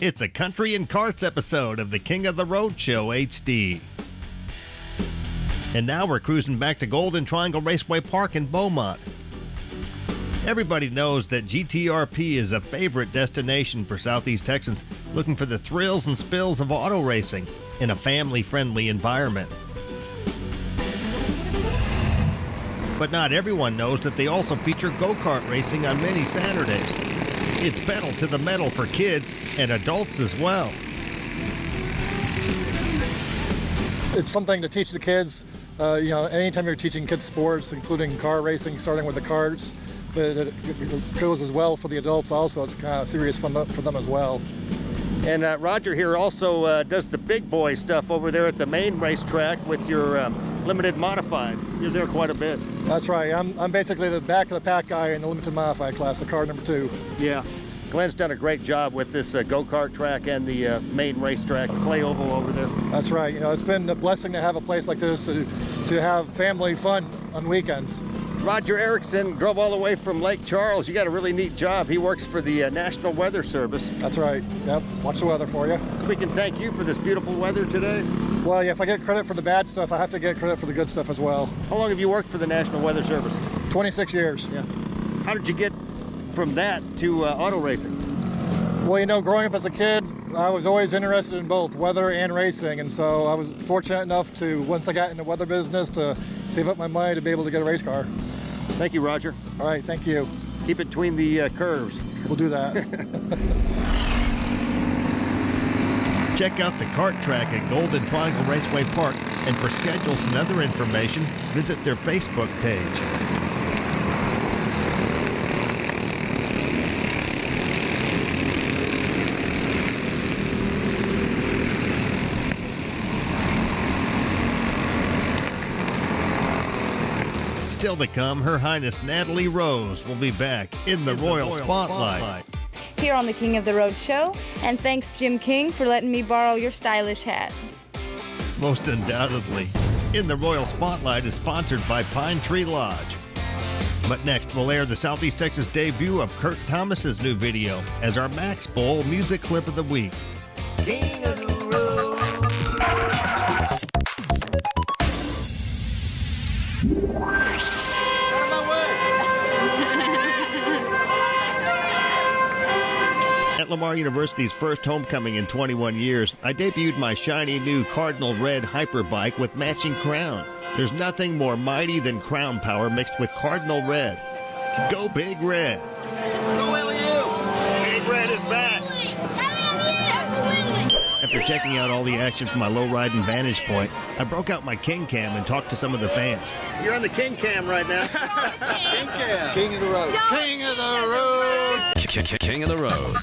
It's a Country and Karts episode of the King of the Road Show HD. And now we're cruising back to Golden Triangle Raceway Park in Beaumont. Everybody knows that GTRP is a favorite destination for Southeast Texans looking for the thrills and spills of auto racing in a family-friendly environment. But not everyone knows that they also feature go-kart racing on many Saturdays. It's pedal to the metal for kids and adults as well. It's something to teach the kids. Anytime you're teaching kids sports, including car racing, starting with the karts, it goes as well for the adults also. It's kind of serious fun for them as well. And Roger here also does the big boy stuff over there at the main racetrack with your limited modified. You're there quite a bit. That's right. I'm basically the back of the pack guy in the limited modified class, the car number 2. Yeah. Glenn's done a great job with this go-kart track and the main racetrack, Clay Oval over there. That's right. It's been a blessing to have a place like this to have family fun on weekends. Roger Erickson drove all the way from Lake Charles. You got a really neat job. He works for the National Weather Service. That's right. Yep. Watch the weather for you. So we can thank you for this beautiful weather today. Well, if I get credit for the bad stuff, I have to get credit for the good stuff as well. How long have you worked for the National Weather Service? 26 years. Yeah. How did you get from that to auto racing? Well, growing up as a kid, I was always interested in both weather and racing, and so I was fortunate enough to, once I got in the weather business, to save up my money to be able to get a race car. Thank you, Roger. All right, thank you. Keep it between the curves. We'll do that. Check out the kart track at Golden Triangle Raceway Park, and for schedules and other information, visit their Facebook page. Still to come, Her Highness Natalie Rose will be back in the Royal Spotlight. Here on the King of the Road Show, and thanks Jim King for letting me borrow your stylish hat. Most undoubtedly. In the Royal Spotlight is sponsored by Pine Tree Lodge. But next, we'll air the Southeast Texas debut of Kurt Thomas's new video as our Max Bowl music clip of the week. King of the Road. At Lamar University's first homecoming in 21 years, I debuted my shiny new Cardinal Red Hyperbike with matching crown. There's nothing more mighty than crown power mixed with Cardinal Red. Go Big Red. Go LU! Big Red is back! After checking out all the action from my low-riding vantage point, I broke out my King Cam and talked to some of the fans. You're on the King Cam right now. King Cam. King of the Road. King of the Road. King of the Road.